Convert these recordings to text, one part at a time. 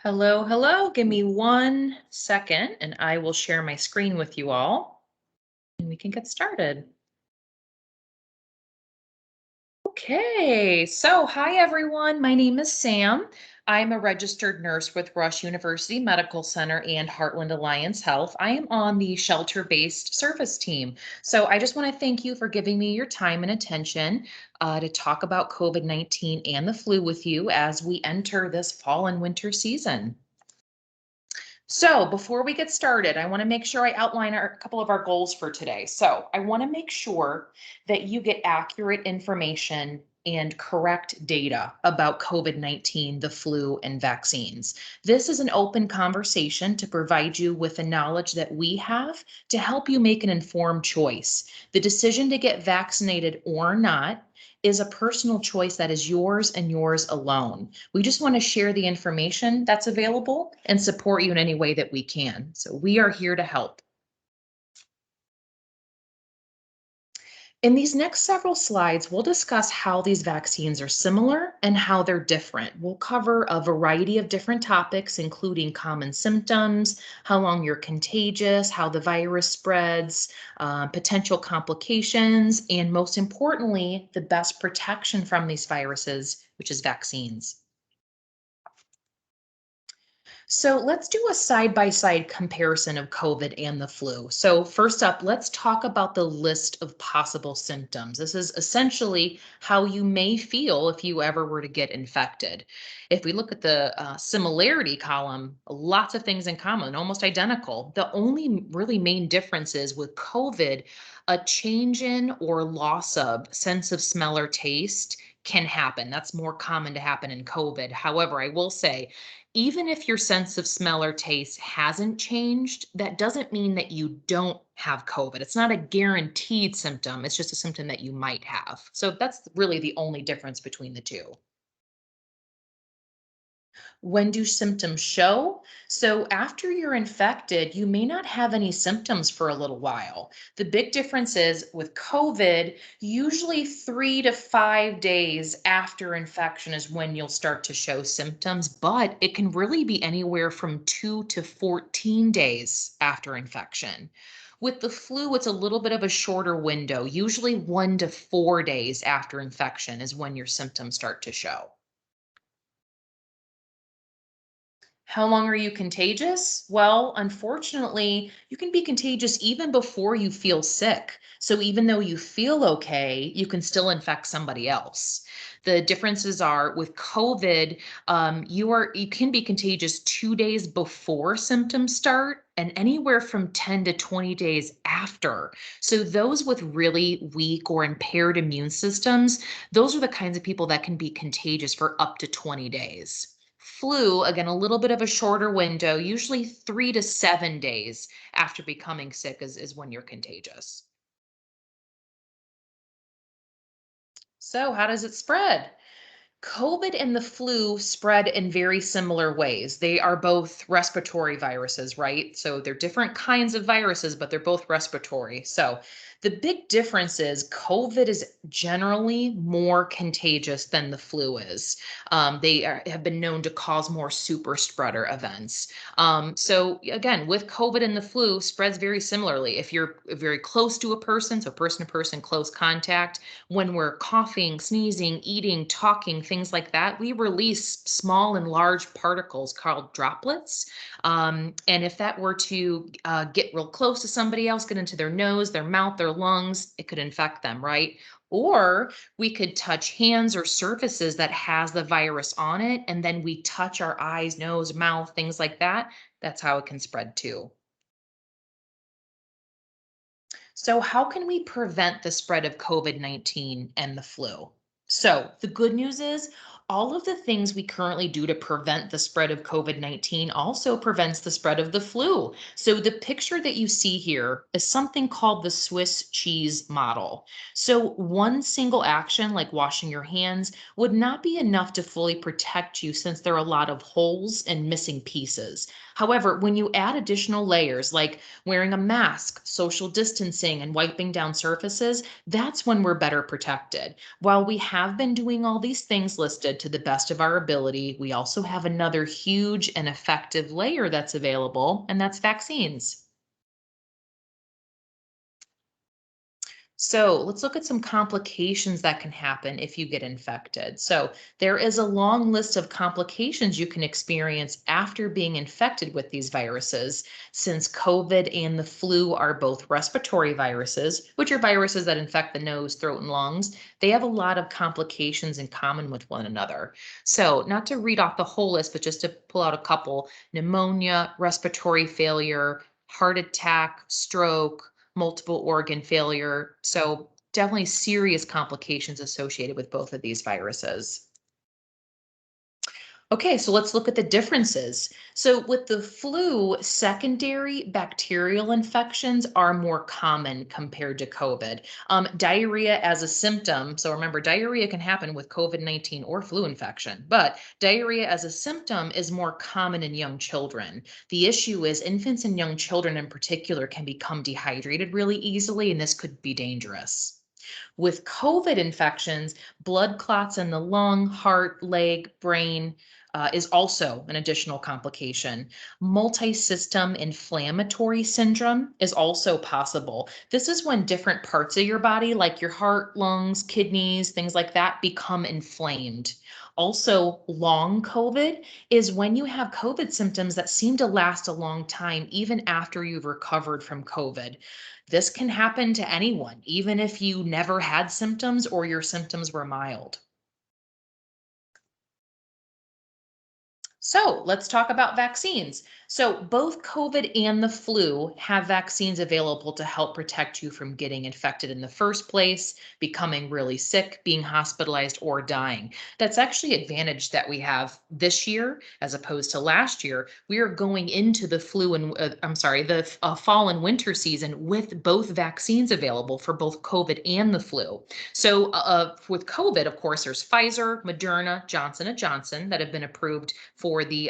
Hello, hello. Give me 1 second and I will share my screen with you all and we can get started. Okay, so hi everyone. My name is Sam. I'm a registered nurse with Rush University Medical Center and Heartland Alliance Health. I am on the shelter based service team. So I just want to thank you for giving me your time and attention to talk about COVID-19 and the flu with you as we enter this fall and winter season. So before we get started, I want to make sure I outline a couple of our goals for today. So I want to make sure that you get accurate information and correct data about COVID-19, the flu, and vaccines. This is an open conversation to provide you with the knowledge that we have to help you make an informed choice. The decision to get vaccinated or not is a personal choice that is yours and yours alone. We just want to share the information that's available and support you in any way that we can. So we are here to help. In these next several slides, we'll discuss how these vaccines are similar and how they're different. We'll cover a variety of different topics, including common symptoms, how long you're contagious, how the virus spreads, potential complications, and most importantly, the best protection from these viruses, which is vaccines. So let's do a side-by-side comparison of COVID and the flu. So first up, let's talk about the list of possible symptoms. This is essentially how you may feel if you ever were to get infected. If we look at the similarity column, lots of things in common, almost identical. The only really main difference is with COVID, a change in or loss of sense of smell or taste can happen. That's more common to happen in COVID. However, I will say, even if your sense of smell or taste hasn't changed, that doesn't mean that you don't have COVID. It's not a guaranteed symptom. It's just a symptom that you might have. So that's really the only difference between the two. When do symptoms show? So, after you're infected, you may not have any symptoms for a little while. The big difference is with COVID, usually 3 to 5 days after infection is when you'll start to show symptoms, but it can really be anywhere from 2 to 14 days after infection. With the flu, it's a little bit of a shorter window. Usually 1 to 4 days after infection is when your symptoms start to show. How long are you contagious? Well, unfortunately, you can be contagious even before you feel sick. So even though you feel okay, you can still infect somebody else. The differences are with COVID, you can be contagious 2 days before symptoms start and anywhere from 10 to 20 days after. So those with really weak or impaired immune systems, those are the kinds of people that can be contagious for up to 20 days. Flu, again, a little bit of a shorter window, usually 3 to 7 days after becoming sick is when you're contagious. So, how does it spread? COVID and the flu spread in very similar ways. They are both respiratory viruses, right? So they're different kinds of viruses, but they're both respiratory. So the big difference is COVID is generally more contagious than the flu is. Have been known to cause more super spreader events. So again, with COVID and the flu, spreads very similarly. If you're very close to a person, so person to person close contact, when we're coughing, sneezing, eating, talking, things like that, we release small and large particles called droplets. And if that were to get real close to somebody else, get into their nose, their mouth, their lungs, it could infect them, right? Or we could touch hands or surfaces that has the virus on it, and then we touch our eyes, nose, mouth, things like that. That's how it can spread too. So, how can we prevent the spread of COVID-19 and the flu? So, the good news is all of the things we currently do to prevent the spread of COVID-19 also prevents the spread of the flu. So, the picture that you see here is something called the Swiss cheese model. So, one single action, like washing your hands, would not be enough to fully protect you since there are a lot of holes and missing pieces. However, when you add additional layers, like wearing a mask, social distancing, and wiping down surfaces, that's when we're better protected. While we have been doing all these things listed infected to the best of our ability, we also have another huge and effective layer that's available, and that's vaccines. So let's look at some complications that can happen if you get infected. So there is a long list of complications you can experience after being infected with these viruses. Since COVID and the flu are both respiratory viruses, which are viruses that infect the nose, throat, and lungs, they have a lot of complications in common with one another. So, not to read off the whole list, but just to pull out a couple: pneumonia, respiratory failure, heart attack, stroke, multiple organ failure. So, definitely serious complications associated with both of these viruses. Okay, so let's look at the differences. So, with the flu, secondary bacterial infections are more common compared to COVID. Diarrhea as a symptom. So, remember, diarrhea can happen with COVID-19 or flu infection, but diarrhea as a symptom is more common in young children. The issue is infants and young children in particular can become dehydrated really easily, and this could be dangerous. With COVID infections, blood clots in the lung, heart, leg, brain is also an additional complication. Multisystem inflammatory syndrome is also possible. This is when different parts of your body, like your heart, lungs, kidneys, things like that, become inflamed. Also, long COVID is when you have COVID symptoms that seem to last a long time, even after you've recovered from COVID. This can happen to anyone, even if you never had symptoms or your symptoms were mild. So let's talk about vaccines. So, both COVID and the flu have vaccines available to help protect you from getting infected in the first place, becoming really sick, being hospitalized, or dying. That's actually an advantage that we have this year as opposed to last year. We are going into the flu and the fall and winter season with both vaccines available for both COVID and the flu. So, with COVID, of course, there's Pfizer, Moderna, Johnson and Johnson that have been approved for the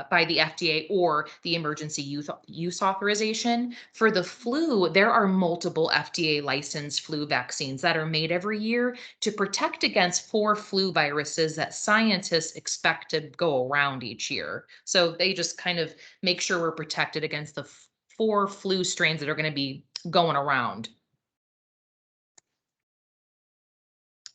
by the FDA or the emergency use authorization. For the flu, there are multiple FDA licensed flu vaccines that are made every year to protect against four flu viruses that scientists expect to go around each year. So they just kind of make sure we're protected against the four flu strains that are going to be going around.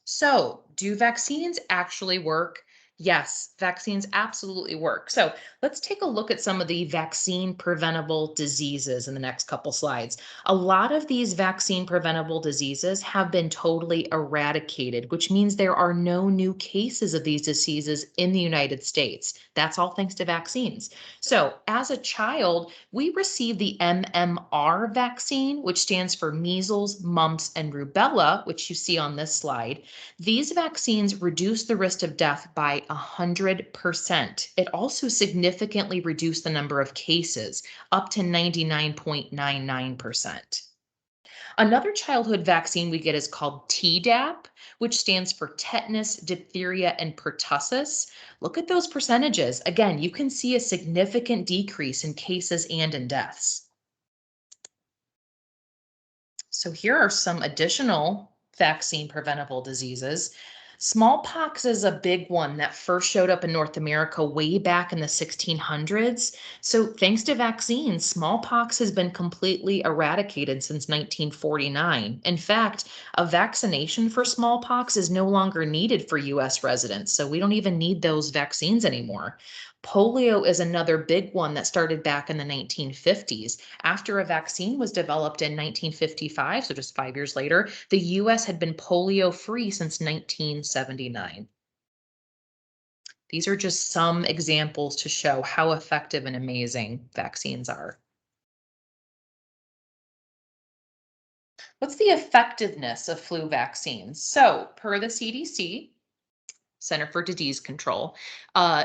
So, do vaccines actually work? Yes, vaccines absolutely work. So, let's take a look at some of the vaccine preventable diseases in the next couple slides. A lot of these vaccine preventable diseases have been totally eradicated, which means there are no new cases of these diseases in the United States. That's all thanks to vaccines. So, as a child, we received the MMR vaccine, which stands for measles, mumps, and rubella, which you see on this slide. These vaccines reduce the risk of death by 100%. It also significantly reduced the number of cases, up to 99.99%. Another childhood vaccine we get is called Tdap, which stands for tetanus, diphtheria, and pertussis. Look at those percentages. Again, you can see a significant decrease in cases and in deaths. So here are some additional vaccine preventable diseases. Smallpox is a big one that first showed up in North America way back in the 1600s. So, thanks to vaccines, smallpox has been completely eradicated since 1949. In fact, a vaccination for smallpox is no longer needed for US residents. So, we don't even need those vaccines anymore. Polio is another big one that started back in the 1950s. After a vaccine was developed in 1955, so just 5 years later, the US had been polio free since 1979. These are just some examples to show how effective and amazing vaccines are. What's the effectiveness of flu vaccines? So, per the CDC, Center for Disease Control,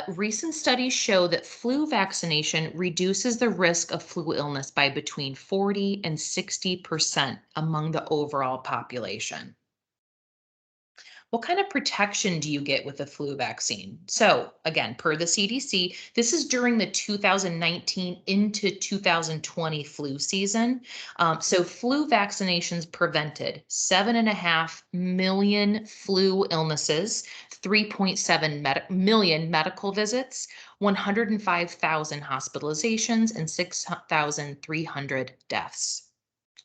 recent studies show that flu vaccination reduces the risk of flu illness by between 40 and 60% among the overall population. What kind of protection do you get with the flu vaccine? So, again, per the CDC, this is during the 2019 into 2020 flu season. So, flu vaccinations prevented 7.5 million flu illnesses, 3.7 million medical visits, 105,000 hospitalizations, and 6,300 deaths.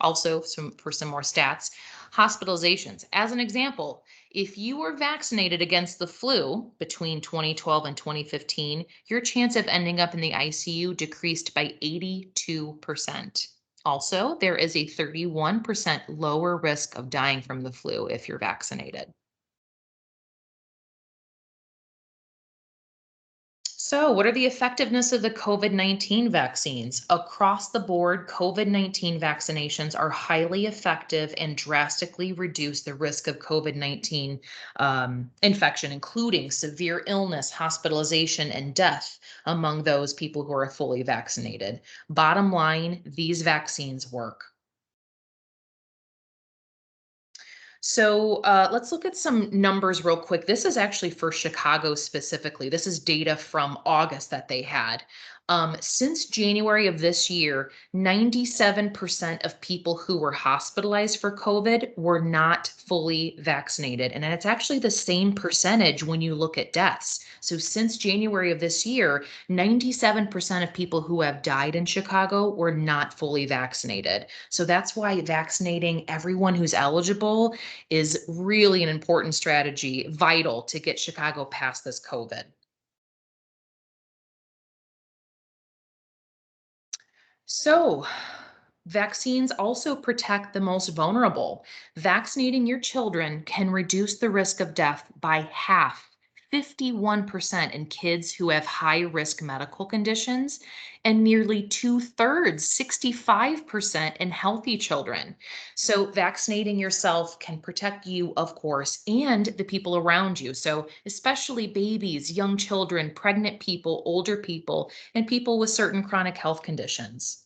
Also, for some more stats, hospitalizations. As an example, if you were vaccinated against the flu between 2012 and 2015, your chance of ending up in the ICU decreased by 82%. Also, there is a 31% lower risk of dying from the flu if you're vaccinated. So, what are the effectiveness of the COVID-19 vaccines? Across the board, COVID-19 vaccinations are highly effective and drastically reduce the risk of COVID-19 infection, including severe illness, hospitalization, and death among those people who are fully vaccinated. Bottom line, these vaccines work. So let's look at some numbers real quick. This is actually for Chicago specifically. This is data from August that they had. Since January of this year, 97% of people who were hospitalized for COVID were not fully vaccinated. And it's actually the same percentage when you look at deaths. So since January of this year, 97% of people who have died in Chicago were not fully vaccinated. So that's why vaccinating everyone who's eligible is really an important strategy, vital to get Chicago past this COVID. So, vaccines also protect the most vulnerable. Vaccinating your children can reduce the risk of death by half. 51% in kids who have high risk medical conditions, and nearly two-thirds, 65% in healthy children. So, vaccinating yourself can protect you, of course, and the people around you. So, especially babies, young children, pregnant people, older people, and people with certain chronic health conditions.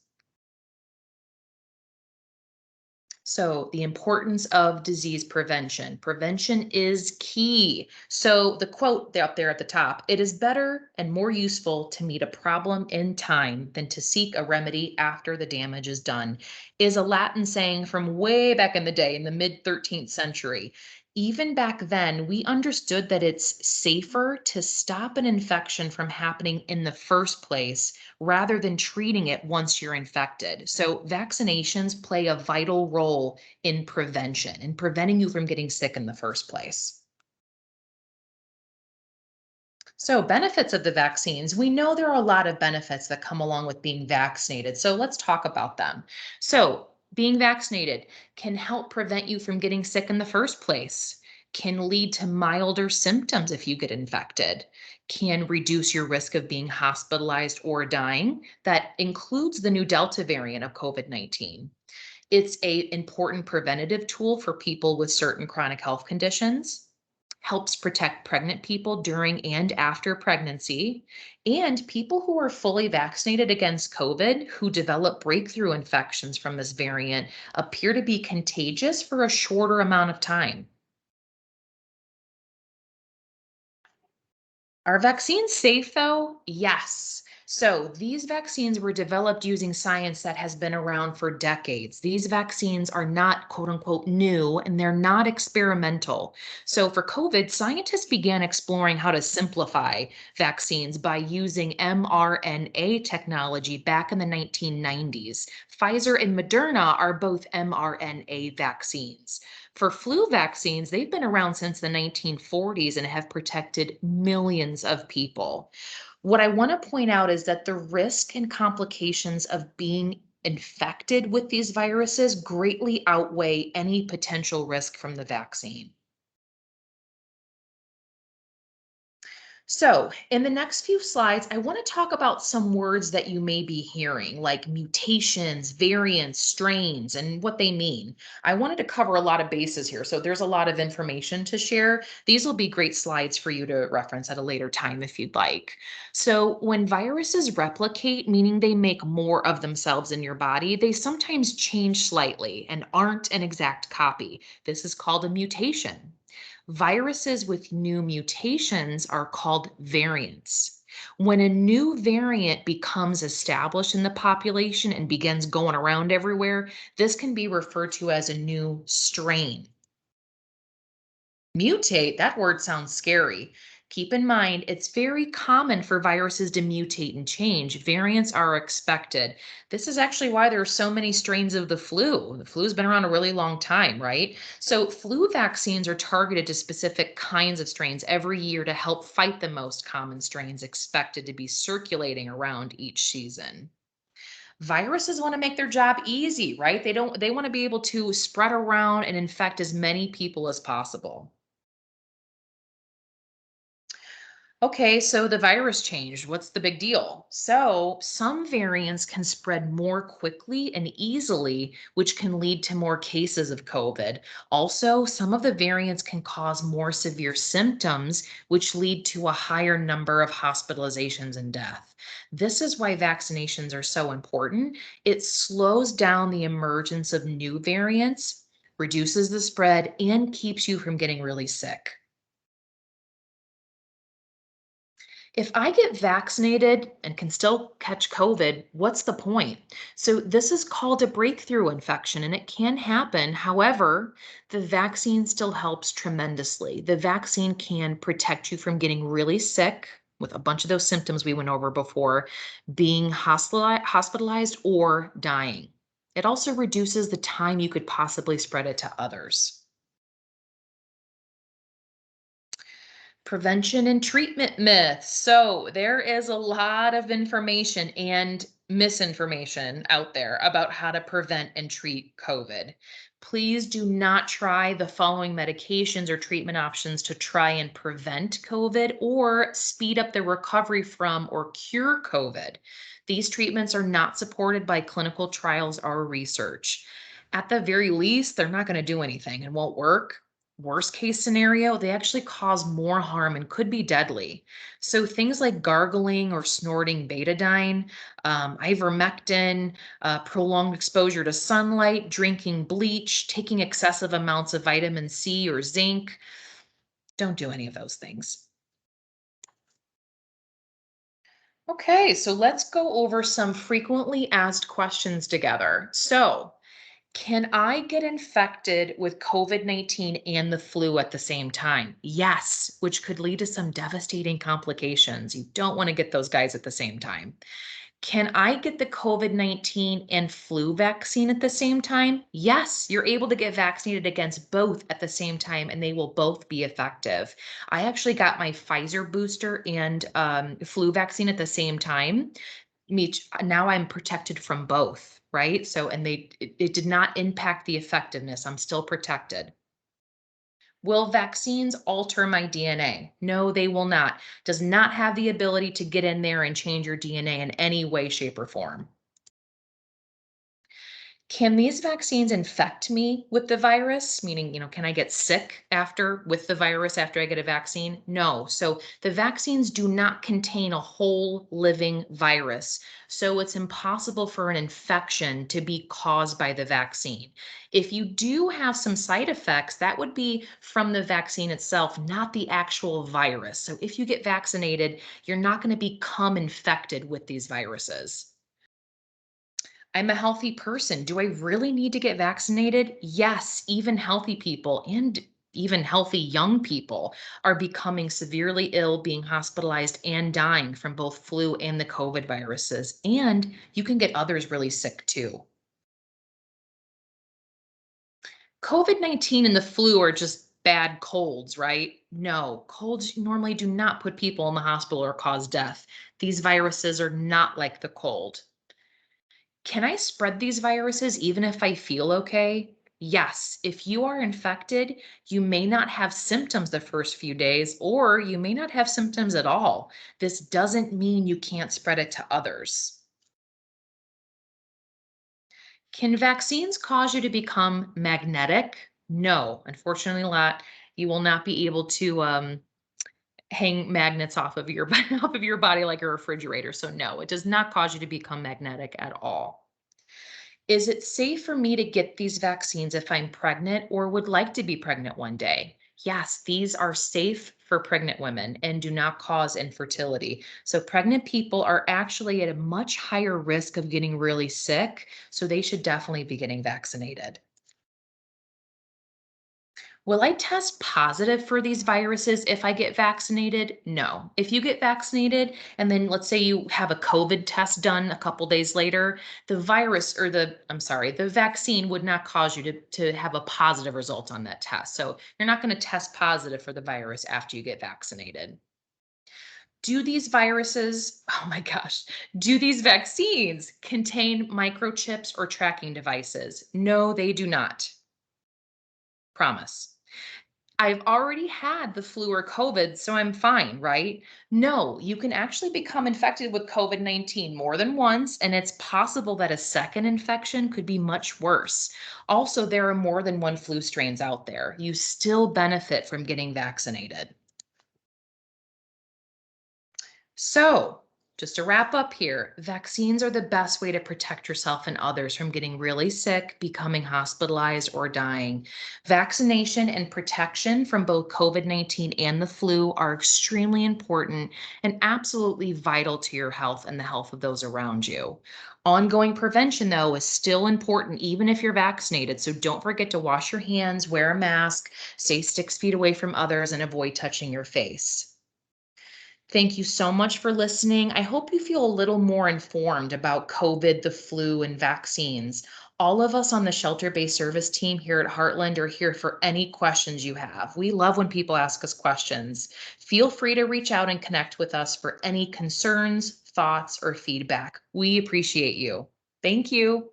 So, the importance of disease prevention. Prevention is key. So, the quote up there at the top, it is better and more useful to meet a problem in time than to seek a remedy after the damage is done, is a Latin saying from way back in the day in the mid 13th century. Even back then, we understood that it's safer to stop an infection from happening in the first place rather than treating it once you're infected. So, vaccinations play a vital role in prevention and preventing you from getting sick in the first place. So, benefits of the vaccines. We know there are a lot of benefits that come along with being vaccinated. So, let's talk about them. So, being vaccinated can help prevent you from getting sick in the first place, can lead to milder symptoms if you get infected, can reduce your risk of being hospitalized or dying. That includes the new Delta variant of COVID-19. It's a important preventative tool for people with certain chronic health conditions, helps protect pregnant people during and after pregnancy, and people who are fully vaccinated against COVID who develop breakthrough infections from this variant appear to be contagious for a shorter amount of time. Are vaccines safe though? Yes. So these vaccines were developed using science that has been around for decades. These vaccines are not quote unquote new and they're not experimental. So for COVID, scientists began exploring how to simplify vaccines by using mRNA technology back in the 1990s. Pfizer and Moderna are both mRNA vaccines. For flu vaccines, they've been around since the 1940s and have protected millions of people. What I want to point out is that the risk and complications of being infected with these viruses greatly outweigh any potential risk from the vaccine. So, in the next few slides, I want to talk about some words that you may be hearing, like mutations, variants, strains, and what they mean. I wanted to cover a lot of bases here, so there's a lot of information to share. These will be great slides for you to reference at a later time if you'd like. So, when viruses replicate, meaning they make more of themselves in your body, they sometimes change slightly and aren't an exact copy. This is called a mutation. Viruses with new mutations are called variants. When a new variant becomes established in the population and begins going around everywhere, this can be referred to as a new strain. Mutate, that word sounds scary. Keep in mind, it's very common for viruses to mutate and change. Variants are expected. This is actually why there are so many strains of the flu. The flu's been around a really long time, right? So, flu vaccines are targeted to specific kinds of strains every year to help fight the most common strains expected to be circulating around each season. Viruses want to make their job easy, right? They want to be able to spread around and infect as many people as possible. Okay, so the virus changed. What's the big deal? So, some variants can spread more quickly and easily, which can lead to more cases of COVID. Also, some of the variants can cause more severe symptoms, which lead to a higher number of hospitalizations and death. This is why vaccinations are so important. It slows down the emergence of new variants, reduces the spread, and keeps you from getting really sick. If I get vaccinated and can still catch COVID, what's the point? So, this is called a breakthrough infection and it can happen. However, the vaccine still helps tremendously. The vaccine can protect you from getting really sick with a bunch of those symptoms we went over before, being hospitalized or dying. It also reduces the time you could possibly spread it to others. Prevention and treatment myths. So, there is a lot of information and misinformation out there about how to prevent and treat COVID. Please do not try the following medications or treatment options to try and prevent COVID or speed up the recovery from or cure COVID. These treatments are not supported by clinical trials or research. At the very least, they're not going to do anything and won't work. Worst case scenario, they actually cause more harm and could be deadly. So things like gargling or snorting betadine, ivermectin, prolonged exposure to sunlight, drinking bleach, taking excessive amounts of vitamin C or zinc, don't do any of those things. Okay, so let's go over some frequently asked questions together. So, can I get infected with COVID-19 and the flu at the same time? Yes, which could lead to some devastating complications. You don't want to get those guys at the same time. Can I get the COVID-19 and flu vaccine at the same time? Yes, you're able to get vaccinated against both at the same time, and they will both be effective. I actually got my Pfizer booster and flu vaccine at the same time. Now I'm protected from both, right? So, and it did not impact the effectiveness. I'm still protected. Will vaccines alter my DNA? No, they will not. Does not have the ability to get in there and change your DNA in any way, shape, or form. Can these vaccines infect me with the virus? Meaning, can I get sick after with the virus after I get a vaccine? No. So the vaccines do not contain a whole living virus. So it's impossible for an infection to be caused by the vaccine. If you do have some side effects, that would be from the vaccine itself, not the actual virus. So if you get vaccinated, you're not going to become infected with these viruses. I'm a healthy person. Do I really need to get vaccinated? Yes, even healthy people and even healthy young people are becoming severely ill, being hospitalized, and dying from both flu and the COVID viruses. And you can get others really sick too. COVID-19 and the flu are just bad colds, right? No, colds normally do not put people in the hospital or cause death. These viruses are not like the cold. Can I spread these viruses even if I feel okay? Yes. If you are infected, you may not have symptoms the first few days, or you may not have symptoms at all. This doesn't mean you can't spread it to others. Can vaccines cause you to become magnetic? No, unfortunately not. You will not be able to hang magnets off of your off of your body like a refrigerator. So no, it does not cause you to become magnetic at all. Is it safe for me to get these vaccines if I'm pregnant or would like to be pregnant one day? Yes, these are safe for pregnant women and do not cause infertility. So, pregnant people are actually at a much higher risk of getting really sick. So, they should definitely be getting vaccinated. Will I test positive for these viruses if I get vaccinated? No. If you get vaccinated and then let's say you have a COVID test done a couple days later, the virus or the vaccine would not cause you to have a positive result on that test. So you're not going to test positive for the virus after you get vaccinated. Do these viruses, oh my gosh, do these vaccines contain microchips or tracking devices? No, they do not. Promise. I've already had the flu or COVID, so I'm fine, right? No, you can actually become infected with COVID-19 more than once, and it's possible that a second infection could be much worse. Also, there are more than one flu strains out there. You still benefit from getting vaccinated. So, just to wrap up here, vaccines are the best way to protect yourself and others from getting really sick, becoming hospitalized, or dying. Vaccination and protection from both COVID-19 and the flu are extremely important and absolutely vital to your health and the health of those around you. Ongoing prevention, though, is still important even if you're vaccinated. So don't forget to wash your hands, wear a mask, stay 6 feet away from others, and avoid touching your face. Thank you so much for listening. I hope you feel a little more informed about COVID, the flu, and vaccines. All of us on the shelter based service team here at Heartland are here for any questions you have. We love when people ask us questions. Feel free to reach out and connect with us for any concerns, thoughts, or feedback. We appreciate you. Thank you.